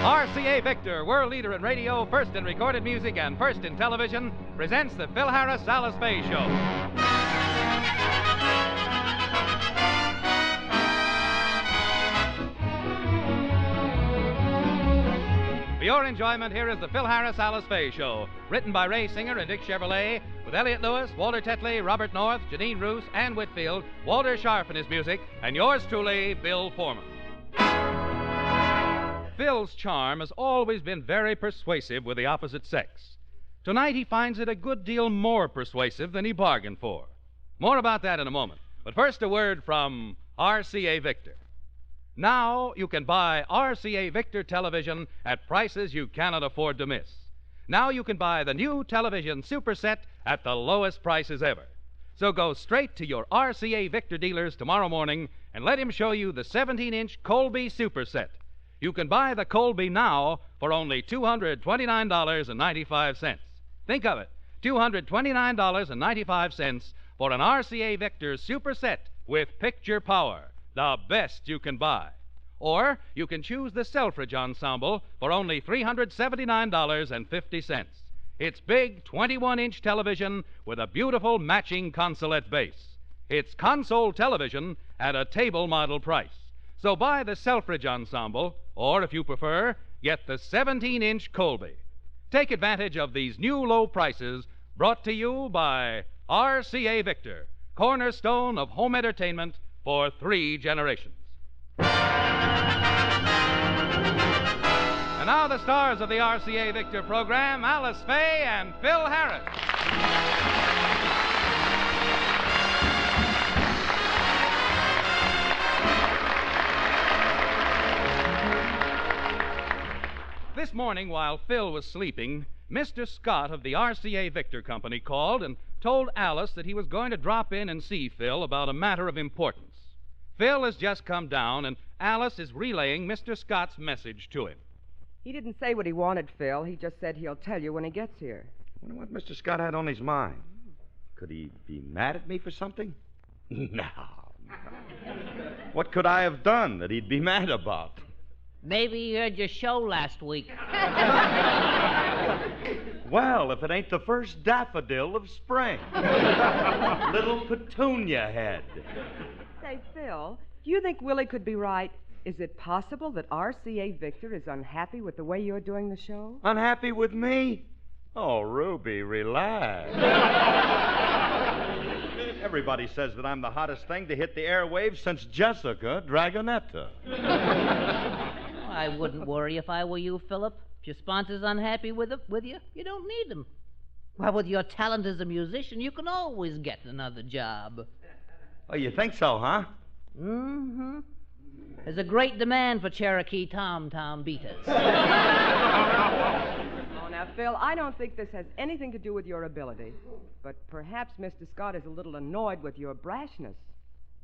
RCA Victor, world leader in radio, first in recorded music, and first in television, presents the Phil Harris Alice Faye Show. For your enjoyment, here is the Phil Harris Alice Faye Show, written by Ray Singer and Dick Chevrolet, with Elliott Lewis, Walter Tetley, Robert North, Janine Roos, Ann Whitfield, Walter Scharf in his music, and yours truly, Bill Foreman. Phil's charm has always been very persuasive with the opposite sex. Tonight he finds it a good deal more persuasive than he bargained for. More about that in a moment. But first, a word from RCA Victor. Now you can buy RCA Victor television at prices you cannot afford to miss. Now you can buy the new television super set at the lowest prices ever. So go straight to your RCA Victor dealers tomorrow morning and let him show you the 17-inch Colby super set. You can buy the Colby now for only $229.95. Think of it, $229.95 for an RCA Victor super set with picture power, the best you can buy. Or you can choose the Selfridge Ensemble for only $379.50. It's big 21-inch television with a beautiful matching consolette base. It's console television at a table model price. So buy the Selfridge Ensemble, or if you prefer, get the 17-inch Colby. Take advantage of these new low prices brought to you by RCA Victor, cornerstone of home entertainment for 3 generations. And now the stars of the RCA Victor program, Alice Faye and Phil Harris. This morning, while Phil was sleeping, Mr. Scott of the RCA Victor Company called and told Alice that he was going to drop in and see Phil about a matter of importance. Phil has just come down, and Alice is relaying Mr. Scott's message to him. He didn't say what he wanted, Phil. He just said he'll tell you when he gets here. I wonder what Mr. Scott had on his mind. Could he be mad at me for something? No. What could I have done that he'd be mad about? Maybe he heard your show last week. Well, if it ain't the first daffodil of spring. Little Petunia Head. Say, Phil, do you think Willie could be right? Is it possible that RCA Victor is unhappy with the way you're doing the show? Unhappy with me? Oh, Ruby, relax. Everybody says that I'm the hottest thing to hit the airwaves since Jessica Dragonetta. I wouldn't worry if I were you, Philip. If your sponsor's unhappy with you, you don't need them. Why, with your talent as a musician, you can always get another job. Oh, you think so, huh? Mm-hmm. There's a great demand for Cherokee tom-tom beaters. Oh, now, Phil, I don't think this has anything to do with your ability. But perhaps Mr. Scott is a little annoyed with your brashness.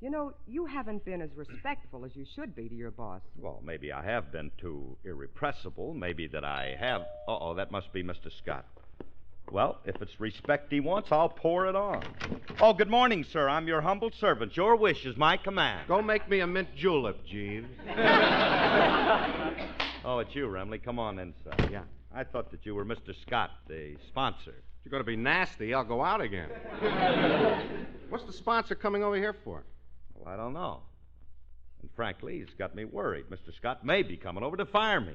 You know, you haven't been as respectful as you should be to your boss. Well, maybe I have been too irrepressible. Maybe that I have... Uh-oh, that must be Mr. Scott. Well, if it's respect he wants, I'll pour it on. Oh, good morning, sir. I'm your humble servant. Your wish is my command. Go make me a mint julep, Jeeves. Oh, it's you, Remley. Come on inside. Yeah. I thought that you were Mr. Scott, the sponsor. If you're going to be nasty, I'll go out again. What's the sponsor coming over here for? Well, I don't know. And frankly, he's got me worried. Mr. Scott may be coming over to fire me.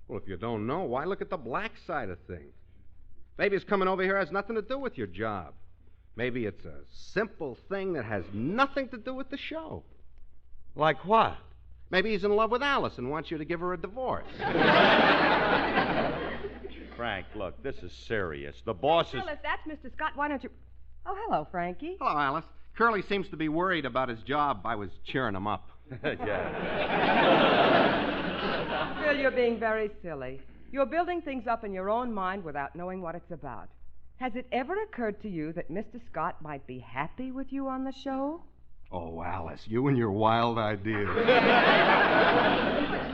Well, if you don't know, why look at the black side of things? Maybe his coming over here has nothing to do with your job. Maybe it's a simple thing that has nothing to do with the show. Like what? Maybe he's in love with Alice and wants you to give her a divorce. Frank, look, this is serious. The boss is... Phil, if that's Mr. Scott, why don't you... Oh, hello, Frankie. Hello, Alice. Curly seems to be worried about his job. I was cheering him up. Yeah. Phil, you're being very silly. You're building things up in your own mind without knowing what it's about. Has it ever occurred to you that Mr. Scott might be happy with you on the show? Oh, Alice, you and your wild ideas. It's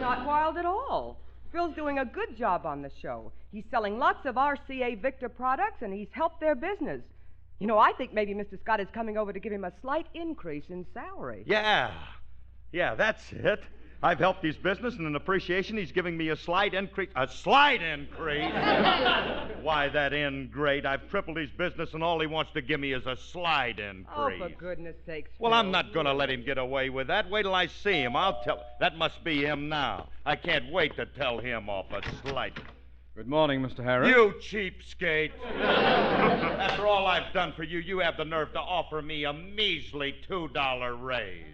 not wild at all. Phil's doing a good job on the show. He's selling lots of RCA Victor products, and he's helped their business. You know, I think maybe Mr. Scott is coming over to give him a slight increase in salary. Yeah, that's it. I've helped his business, and in appreciation, he's giving me a slight increase. A slight increase? Why, that ingrate. I've tripled his business, and all he wants to give me is a slight increase. Oh, for goodness sakes, Well, Phil. I'm not going to let him get away with that. Wait till I see him. I'll tell. That must be him now. I can't wait to tell him off a slight. Good morning, Mr. Harris. You cheapskate. After all I've done for you, you have the nerve to offer me a measly $2 raise.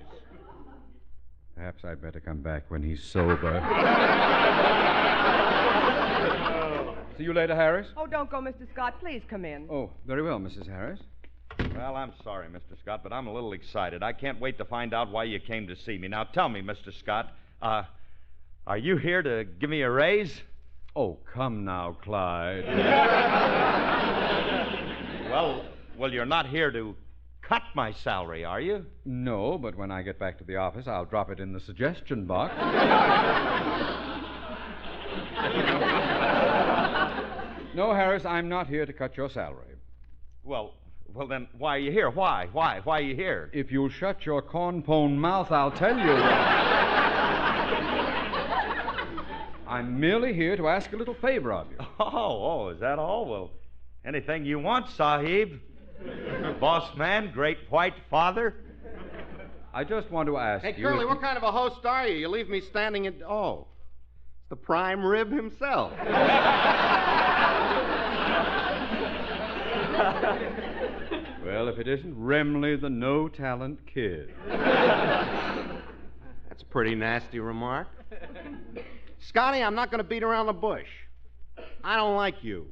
Perhaps I'd better come back when he's sober. See you later, Harris. Oh, don't go, Mr. Scott. Please come in. Oh, very well, Mrs. Harris. Well, I'm sorry, Mr. Scott, but I'm a little excited. I can't wait to find out why you came to see me. Now, tell me, Mr. Scott, are you here to give me a raise? Oh, come now, Clyde. Well, you're not here to cut my salary, are you? No, but when I get back to the office, I'll drop it in the suggestion box. No, Harris, I'm not here to cut your salary. Well, then, why are you here? Why? Why are you here? If you'll shut your corn-pone mouth, I'll tell you. I'm merely here to ask a little favor of you. Oh, is that all? Well, anything you want, Sahib. Boss man, great white father. I just want to ask Hey, you... Curly, what kind of a host are you? You leave me standing in... Oh, it's the prime rib himself. Well, if it isn't Remley, the no-talent kid. That's a pretty nasty remark. Scotty, I'm not going to beat around the bush. I don't like you.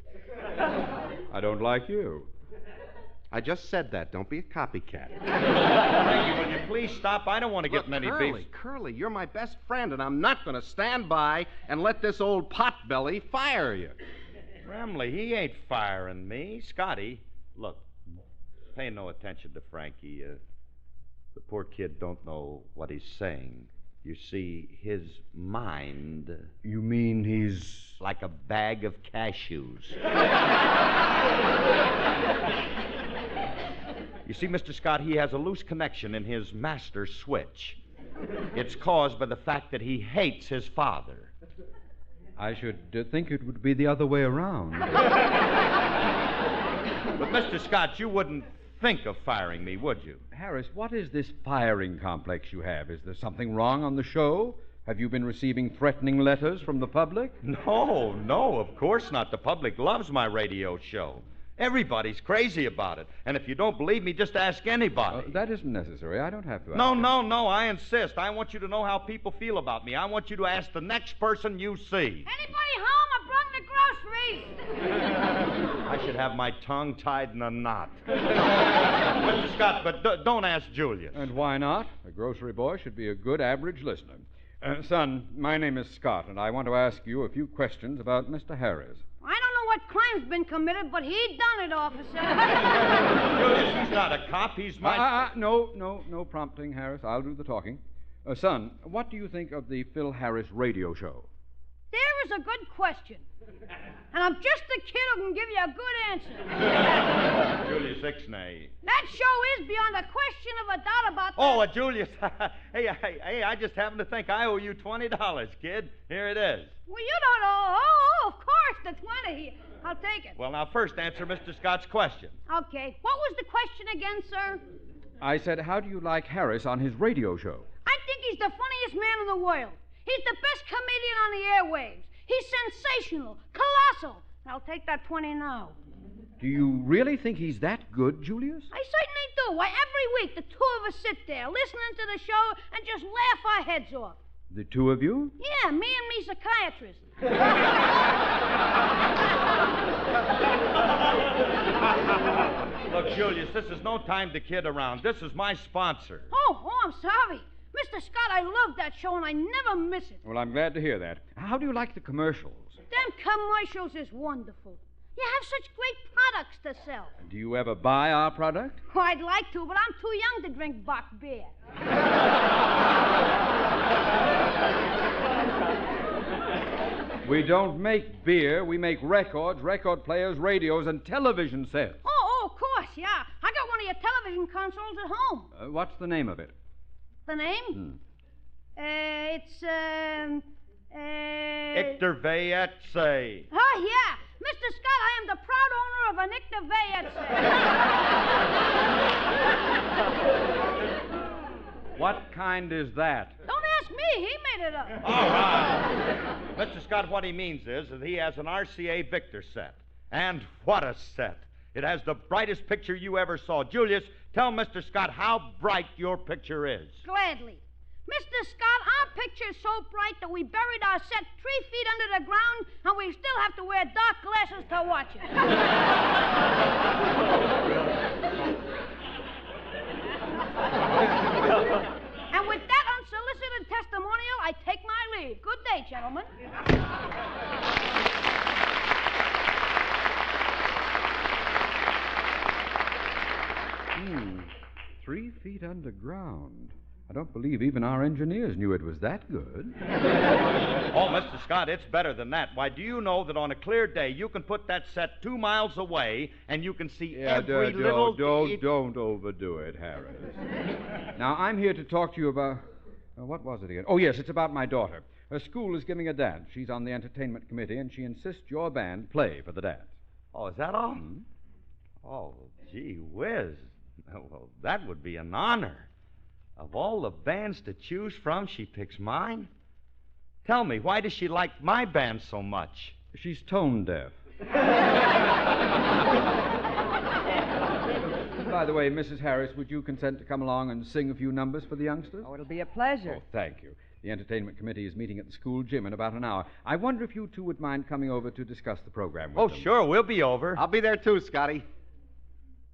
I don't like you. I just said that. Don't be a copycat. Frankie, will you please stop? I don't want to get many beefs. Curly, you're my best friend, and I'm not going to stand by and let this old potbelly fire you. Remley, he ain't firing me. Scotty, look, pay no attention to Frankie. The poor kid don't know what he's saying. You see, his mind... You mean he's... like a bag of cashews. You see, Mr. Scott, he has a loose connection in his master switch. It's caused by the fact that he hates his father. I should think it would be the other way around. But, Mr. Scott, you wouldn't think of firing me, would you? Harris, what is this firing complex you have? Is there something wrong on the show? Have you been receiving threatening letters from the public? No, of course not. The public loves my radio show. Everybody's crazy about it. And if you don't believe me, just ask anybody. That isn't necessary. I don't have to ask. No, I insist. I want you to know how people feel about me. I want you to ask the next person you see. Anybody home? I brought the groceries. I should have my tongue tied in a knot. Mr. Scott, but don't ask Julius. And why not? A grocery boy should be a good average listener. Son, my name is Scott, and I want to ask you a few questions about Mr. Harris. I don't know what crime's been committed, but he done it, officer. Julius, he's not a cop. He's my... No prompting, Harris. I'll do the talking. Son, what do you think of the Phil Harris radio show? There is a good question. And I'm just the kid who can give you a good answer. Julius Ixnay. That show is beyond a question of a doubt about that. Oh, Julius. Hey, I just happened to think I owe you $20, kid. Here it is. Well, you don't know. Oh, of course, the 20. I'll take it. Well, now, first answer Mr. Scott's question. Okay. What was the question again, sir? I said, how do you like Harris on his radio show? I think he's the funniest man in the world. He's the best comedian on the airwaves. He's sensational, colossal. I'll take that 20 now. Do you really think he's that good, Julius? I certainly do. Why, every week the two of us sit there listening to the show and just laugh our heads off. The two of you? Yeah, me and me psychiatrist. Look, Julius, this is no time to kid around. This is my sponsor. Oh, I'm sorry. Mr. Scott, I love that show and I never miss it. Well, I'm glad to hear that. How do you like the commercials? Them commercials is wonderful. You have such great products to sell. Do you ever buy our product? Oh, I'd like to, but I'm too young to drink Bach beer. We don't make beer. We make records, record players, radios, and television sets. Oh, of course, yeah. I got one of your television consoles at home. What's the name of it? The name? It's, Ictor Vayetse. Oh, yeah. Mr. Scott, I am the proud owner of an Ictor Vayetse. What kind is that? Don't ask me. He made it up. All right. Mr. Scott, what he means is that he has an RCA Victor set. And what a set. It has the brightest picture you ever saw. Julius, tell Mr. Scott how bright your picture is. Gladly. Mr. Scott, our picture's so bright that we buried our set 3 feet under the ground, and we still have to wear dark glasses to watch it. And with that unsolicited testimonial, I take my leave. Good day, gentlemen. 3 feet underground. I don't believe even our engineers knew it was that good. Oh, Mr. Scott, it's better than that. Why, do you know that on a clear day you can put that set 2 miles away and you can see every little... Don't overdo it, Harris. Now, I'm here to talk to you about... what was it again? Oh, yes, it's about my daughter. Her school is giving a dance. She's on the entertainment committee, and she insists your band play for the dance. Oh, is that all? Oh, gee whiz. Well, that would be an honor. Of all the bands to choose from, she picks mine. Tell me, why does she like my band so much? She's tone deaf. By the way, Mrs. Harris, would you consent to come along and sing a few numbers for the youngsters? Oh, it'll be a pleasure. Oh, thank you. The entertainment committee is meeting at the school gym in about an hour. I wonder if you two would mind coming over to discuss the program with them. Oh, sure, we'll be over. I'll be there too, Scotty.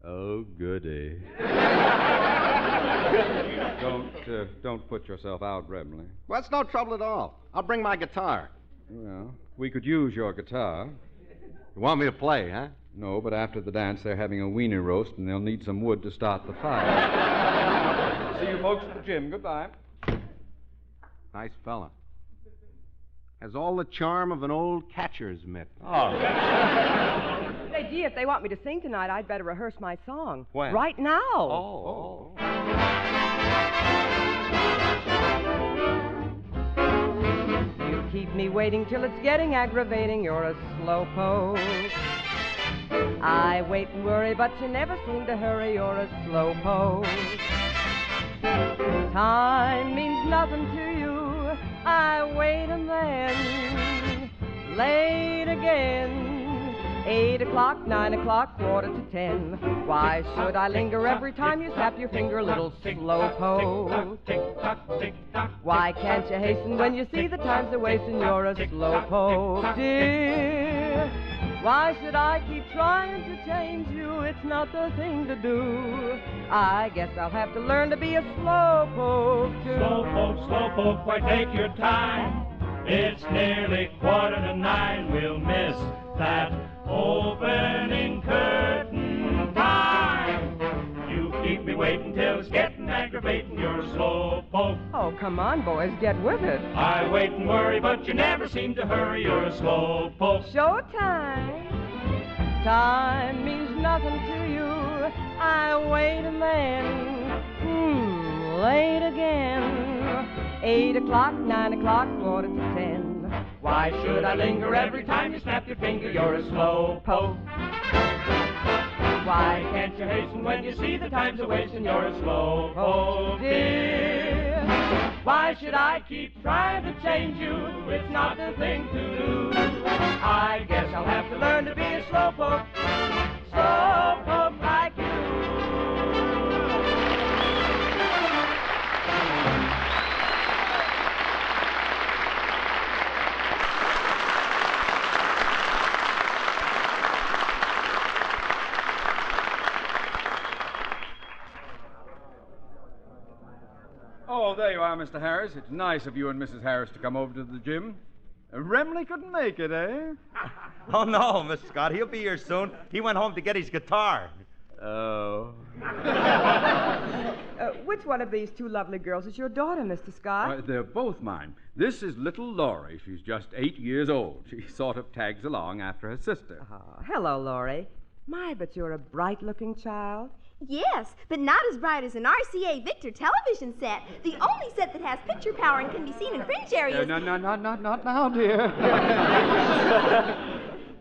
Oh, goody. Don't put yourself out, Remley. Well, it's no trouble at all. I'll bring my guitar. Well, we could use your guitar. You want me to play, huh? No, but after the dance, they're having a wiener roast, and they'll need some wood to start the fire. See you folks at the gym. Goodbye. Nice fella. Has all the charm of an old catcher's mitt. Oh. Say, gee, if they want me to sing tonight, I'd better rehearse my song. When? Right now. Oh. You keep me waiting till it's getting aggravating. You're a slowpoke. I wait and worry, but you never seem to hurry. You're a slowpoke. Time means nothing to you. I wait and then late again. 8 o'clock, 9 o'clock, 9:45. Why should I linger every time you snap your finger, little slowpoke? Why can't you hasten when you see the times are wasting? You're a slowpoke, dear. Why should I keep trying to change you? It's not the thing to do. I guess I'll have to learn to be a slowpoke, too. Slowpoke, why take your time? It's nearly 9:15. We'll miss that opening curtain time. You keep me waiting till it's getting aggravating. You're a slowpoke. Oh, come on, boys, get with it. I wait and worry, but you never seem to hurry. You're a slowpoke. Showtime. Time means nothing to you. I wait and then, late again. 8 o'clock, 9 o'clock, 9:45. Why should I linger every time you snap your finger? You're a slowpoke. Why can't you hasten when you see the times are wasting? You're a slowpoke, dear. Why should I keep trying to change you? It's not the thing to do. I guess I'll have to learn to be a slowpoke. Slowpoke like you. Oh, there you are, Mr. Harris. It's nice of you and Mrs. Harris to come over to the gym. Remley couldn't make it, eh? Oh, no, Mr. Scott. He'll be here soon. He went home to get his guitar. Oh. Which one of these two lovely girls is your daughter, Mr. Scott? They're both mine. This is little Laurie. She's just 8 years old. She sort of tags along after her sister. Hello, Laurie. My, but you're a bright-looking child. Yes, but not as bright as an RCA Victor television set. The only set that has picture power and can be seen in fringe areas. No, not now, dear.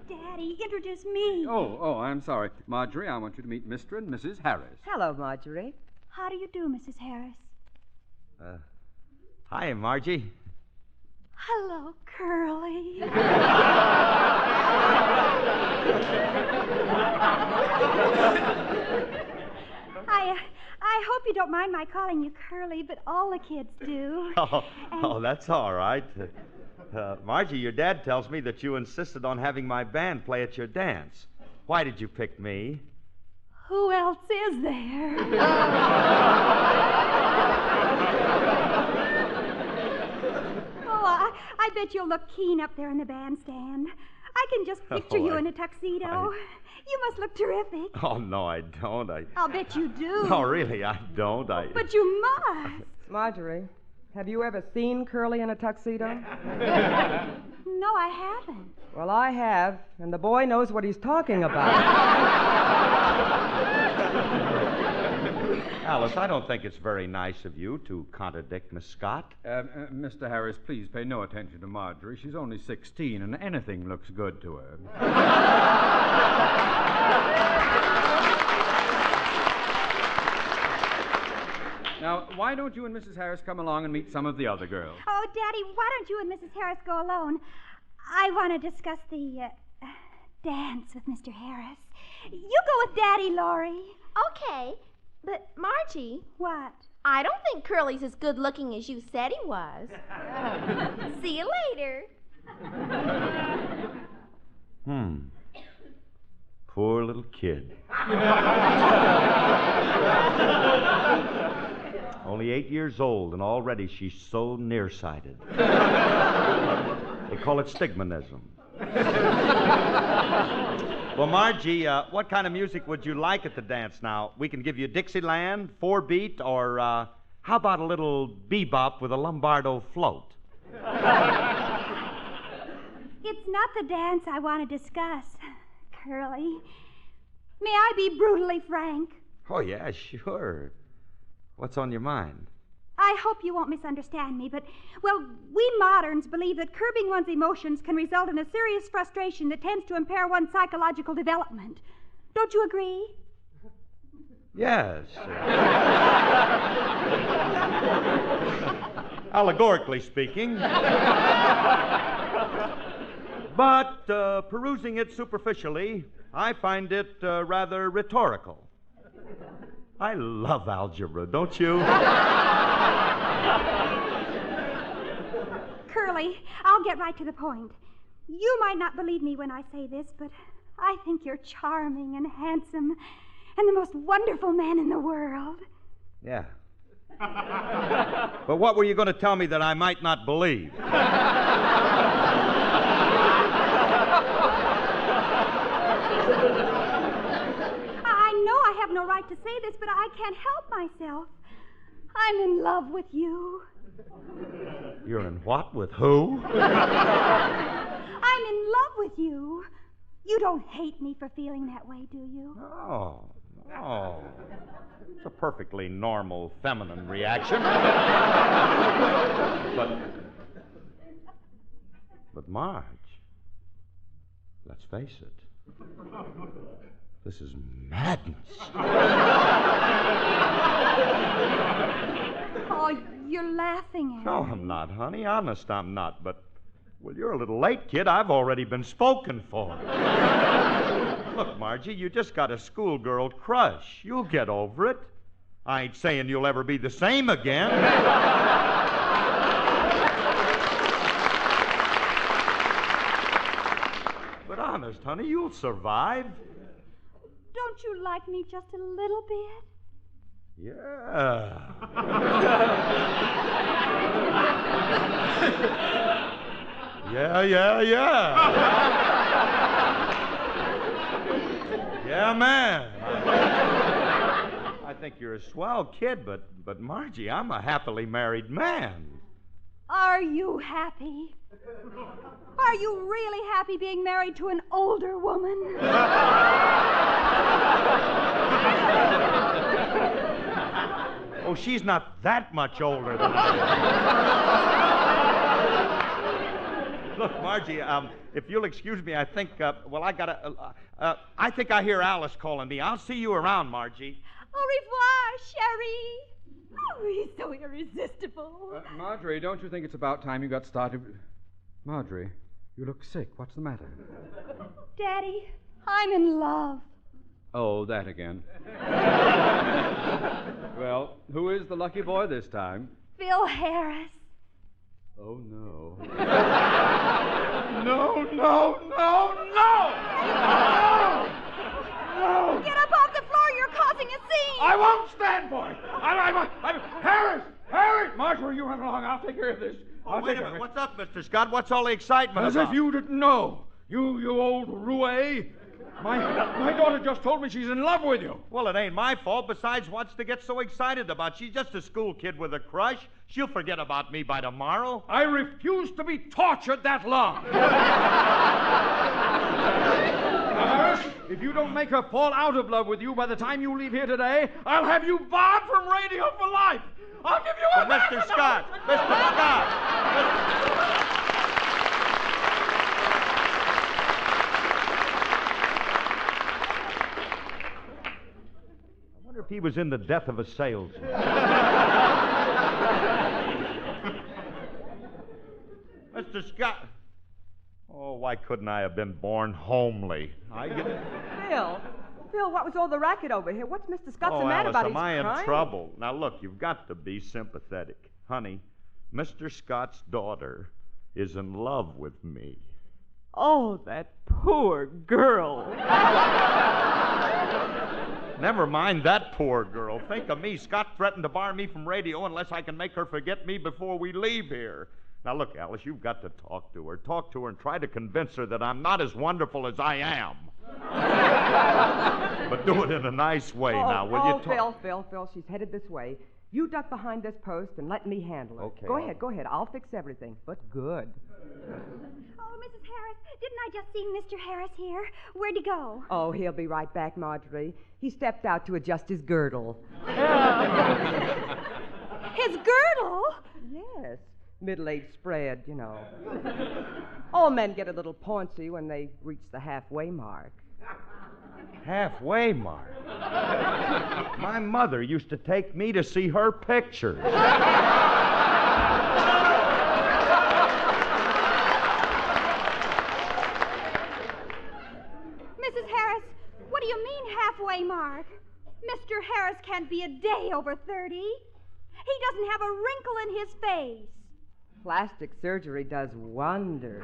Daddy, introduce me. Oh, I'm sorry. Marjorie, I want you to meet Mr. and Mrs. Harris. Hello, Marjorie. How do you do, Mrs. Harris? Hi, Margie. Hello, Curly. I hope you don't mind my calling you Curly, but all the kids do. Oh, that's all right. Margie, your dad tells me that you insisted on having my band play at your dance. Why did you pick me? Who else is there? Oh, I bet you'll look keen up there in the bandstand. I can just picture you in a tuxedo. You must look terrific. Oh, no, I don't. I'll bet you do. No, really, I don't. But you must. Marjorie, have you ever seen Curly in a tuxedo? No, I haven't. Well, I have, and the boy knows what he's talking about. Alice, I don't think it's very nice of you to contradict Miss Scott. Mr. Harris, please pay no attention to Marjorie. She's only 16, and anything looks good to her. Now, why don't you and Mrs. Harris come along and meet some of the other girls? Oh, Daddy, why don't you and Mrs. Harris go alone? I want to discuss the dance with Mr. Harris. You go with Daddy, Laurie. Okay, but Margie. What? I don't think Curly's as good looking as you said he was. See you later. Poor little kid. Only 8 years old, and already she's so nearsighted. They call it stigmatism. Well, Margie, what kind of music would you like at the dance now? We can give you Dixieland, 4-beat, or how about a little bebop with a Lombardo float? It's not the dance I want to discuss, Curly. May I be brutally frank? Oh, yeah, sure. What's on your mind? I hope you won't misunderstand me, but, well, we moderns believe that curbing one's emotions can result in a serious frustration that tends to impair one's psychological development. Don't you agree? Yes. Allegorically speaking. But perusing it superficially, I find it rather rhetorical. I love algebra, don't you? Curly, I'll get right to the point. You might not believe me when I say this, but I think you're charming and handsome and the most wonderful man in the world. Yeah. But what were you going to tell me that I might not believe? I know I have no right to say this, but I can't help myself. I'm in love with you. You're in what? With who? I'm in love with you. You don't hate me for feeling that way, do you? Oh, no. It's a perfectly normal feminine reaction. But Marge, let's face it. This is madness. Oh, you're laughing at me. No, I'm not, honey. Honest, I'm not. But, well, you're a little late, kid. I've already been spoken for. Look, Margie, you just got a schoolgirl crush. You'll get over it. I ain't saying you'll ever be the same again. But honest, honey, you'll survive. Don't you like me just a little bit? Yeah. Yeah. Yeah, man. I think you're a swell kid, but Margie, I'm a happily married man. Are you happy? Are you really happy being married to an older woman? Oh, she's not that much older than I am. Look, Margie, if you'll excuse me, I think, I think I hear Alice calling me. I'll see you around, Margie. Au revoir, Sherry. Oh, he's so irresistible. Marjorie, don't you think it's about time you got started? Marjorie, you look sick. What's the matter? Daddy, I'm in love. Oh, that again. Well, who is the lucky boy this time? Phil Harris. Oh, no. No. Get up off the floor. You're causing a scene. I won't stand for it. Harris! Marjorie, you run along. I'll take care of this. Wait a minute. What's up, Mr. Scott? What's all the excitement As about? if you didn't know. You old roue. My daughter just told me she's in love with you. Well, it ain't my fault. Besides, what's to get so excited about? She's just a school kid with a crush. She'll forget about me by tomorrow. I refuse to be tortured that long. Harris, if you don't make her fall out of love with you by the time you leave here today, I'll have you barred from radio for life. I'll give you a... Mr. Scott! Mr. Scott! I wonder if he was in the death of a salesman. Mr. Scott. Oh, why couldn't I have been born homely? Phil, what was all the racket over here? What's Mr. Scott so mad Alice, about? am I in crying? trouble? Now, look, you've got to be sympathetic. Honey, Mr. Scott's daughter is in love with me. Oh, that poor girl. Never mind that poor girl. Think of me. Scott threatened to bar me from radio unless I can make her forget me before we leave here. Now, look, Alice, you've got to talk to her. Talk to her and try to convince her that I'm not as wonderful as I am. But do it in a nice way now, will you? Phil, she's headed this way. You duck behind this post and let me handle her. Okay. Go ahead. I'll fix everything, but good. Oh, Mrs. Harris, didn't I just see Mr. Harris here? Where'd he go? Oh, he'll be right back, Marjorie. He stepped out to adjust his girdle. His girdle? Yes. Middle-aged spread, you know. All men get a little paunchy when they reach the halfway mark. Halfway mark? My mother used to take me to see her pictures. Mrs. Harris, what do you mean halfway mark? Mr. Harris can't be a day over 30. He doesn't have a wrinkle in his face. Plastic surgery does wonders.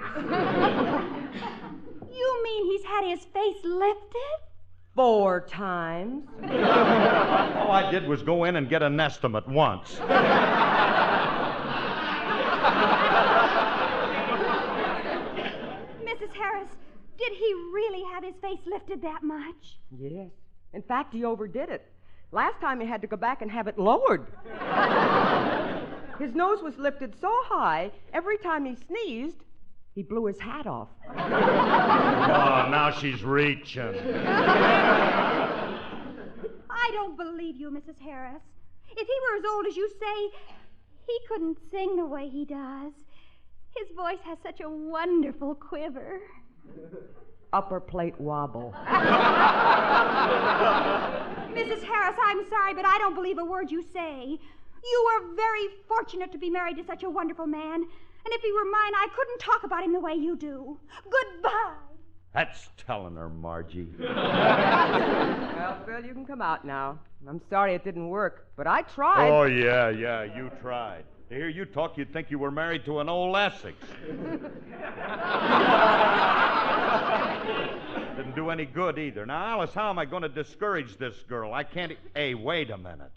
You mean he's had his face lifted? 4 times. All I did was go in and get an estimate once. Mrs. Harris, did he really have his face lifted that much? Yes. In fact, he overdid it. Last time he had to go back and have it lowered. His nose was lifted so high, every time he sneezed, he blew his hat off. Oh, now she's reaching. I don't believe you, Mrs. Harris. If he were as old as you say, he couldn't sing the way he does. His voice has such a wonderful quiver. Upper plate wobble. Mrs. Harris, I'm sorry, but I don't believe a word you say. You are very fortunate to be married to such a wonderful man. And if he were mine, I couldn't talk about him the way you do. Goodbye. That's telling her, Margie. Well, Phil, you can come out now. I'm sorry it didn't work, but I tried. Oh, yeah, you tried. To hear you talk, you'd think you were married to an old Essex. Didn't do any good either. Now, Alice, how am I going to discourage this girl? I can't... Hey, wait a minute.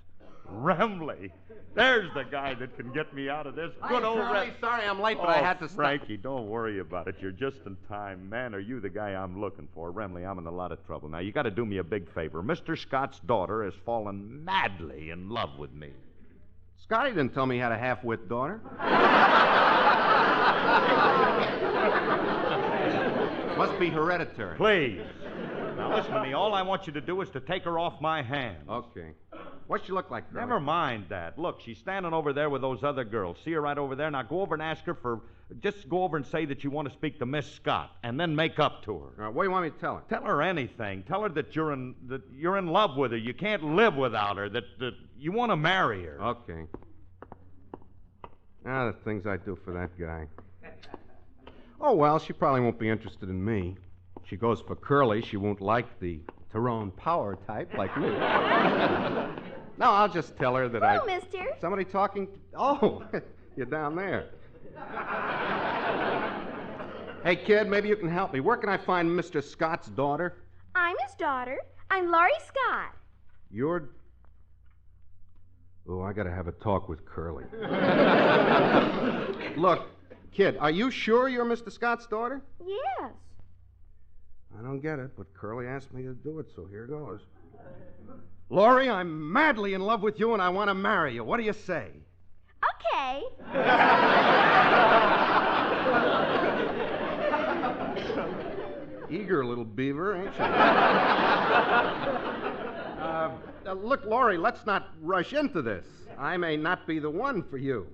Remley. There's the guy that can get me out of this. Good old Charlie, sorry I'm late, but I had to stop. Frankie, don't worry about it. You're just in time. Man, are you the guy I'm looking for? Remley, I'm in a lot of trouble. Now, you got to do me a big favor. Mr. Scott's daughter has fallen madly in love with me. Scotty didn't tell me he had a half-wit daughter. Must be hereditary. Please. Now, listen to me. All I want you to do is to take her off my hands. Okay. What's she look like, girl? Never mind that. Look, she's standing over there with those other girls. See her right over there? Now go over and ask her for... Just go over and say that you want to speak to Miss Scott, and then make up to her. What do you want me to tell her? Tell her anything. Tell her that you're in love with her. You can't live without her. That you want to marry her. Okay. Ah, the things I do for that guy. Oh, well, she probably won't be interested in me. She goes for Curly. She won't like the Tyrone Power type like me. No, I'll just tell her that Hello, mister. Somebody talking... Oh, you're down there. Hey, kid, maybe you can help me. Where can I find Mr. Scott's daughter? I'm his daughter. I'm Laurie Scott. You're... Oh, I gotta have a talk with Curly. Look, kid, are you sure you're Mr. Scott's daughter? Yes. I don't get it, but Curly asked me to do it, so here goes. Laurie, I'm madly in love with you, and I want to marry you. What do you say? Okay. Eager little beaver, ain't you? Look, Laurie, let's not rush into this. I may not be the one for you.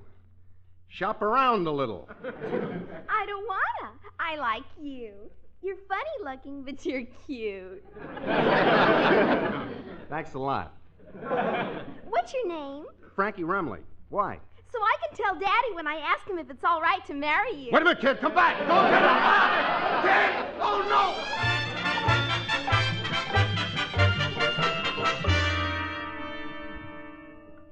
Shop around a little. I don't wanna. I like you. You're funny looking, but you're cute. Thanks a lot. What's your name? Frankie Remley. Why? So I can tell Daddy when I ask him if it's all right to marry you. Wait a minute, kid. Come back. Don't get him. Kid! Oh, no!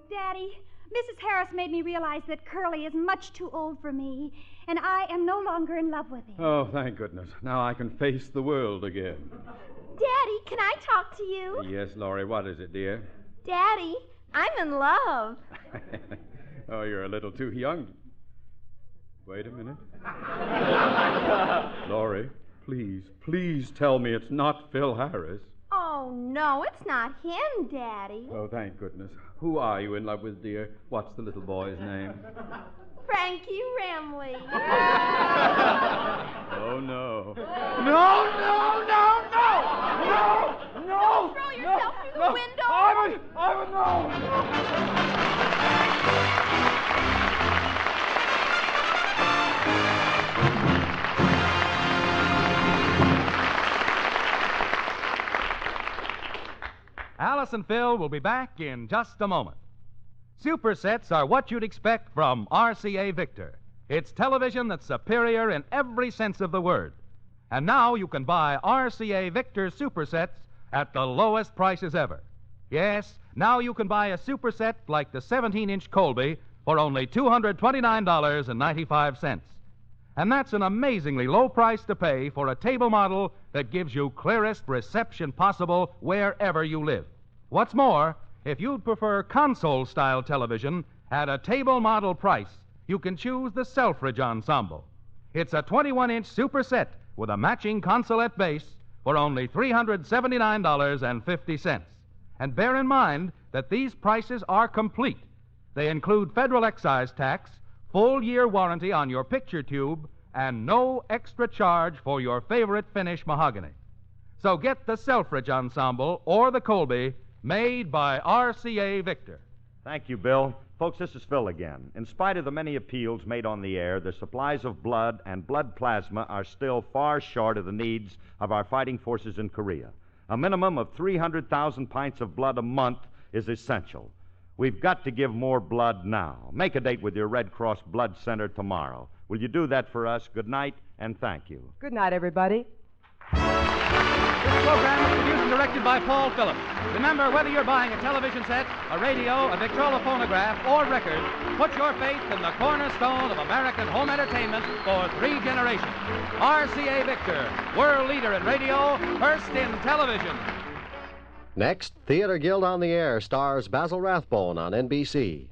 Daddy, Mrs. Harris made me realize that Curly is much too old for me, and I am no longer in love with him. Oh, thank goodness. Now I can face the world again. Daddy, can I talk to you? Yes, Laurie, what is it, dear? Daddy, I'm in love. Oh, you're a little too young. Wait a minute. Laurie, please tell me it's not Phil Harris. Oh, no, it's not him, Daddy. Oh, thank goodness. Who are you in love with, dear? What's the little boy's name? Frankie Remley. Oh, no. No! Don't throw yourself through the window. I would know. Alice and Phil will be back in just a moment. Supersets are what you'd expect from RCA Victor. It's television that's superior in every sense of the word. And now you can buy RCA Victor Supersets at the lowest prices ever. Yes, now you can buy a superset like the 17-inch Colby for only $229.95. And that's an amazingly low price to pay for a table model that gives you clearest reception possible wherever you live. What's more, if you'd prefer console-style television at a table model price, you can choose the Selfridge Ensemble. It's a 21-inch superset with a matching consolette base for only $379.50. And bear in mind that these prices are complete. They include federal excise tax, full-year warranty on your picture tube, and no extra charge for your favorite finish mahogany. So get the Selfridge Ensemble or the Colby, made by RCA Victor. Thank you, Bill. Folks, this is Phil again. In spite of the many appeals made on the air, the supplies of blood and blood plasma are still far short of the needs of our fighting forces in Korea. A minimum of 300,000 pints of blood a month is essential. We've got to give more blood now. Make a date with your Red Cross Blood Center tomorrow. Will you do that for us? Good night, and thank you. Good night, everybody. This program is produced and directed by Paul Phillips. Remember, whether you're buying a television set, a radio, a Victrola phonograph, or record, put your faith in the cornerstone of American home entertainment for 3 generations. RCA Victor, world leader in radio, first in television. Next, Theater Guild on the Air stars Basil Rathbone on NBC.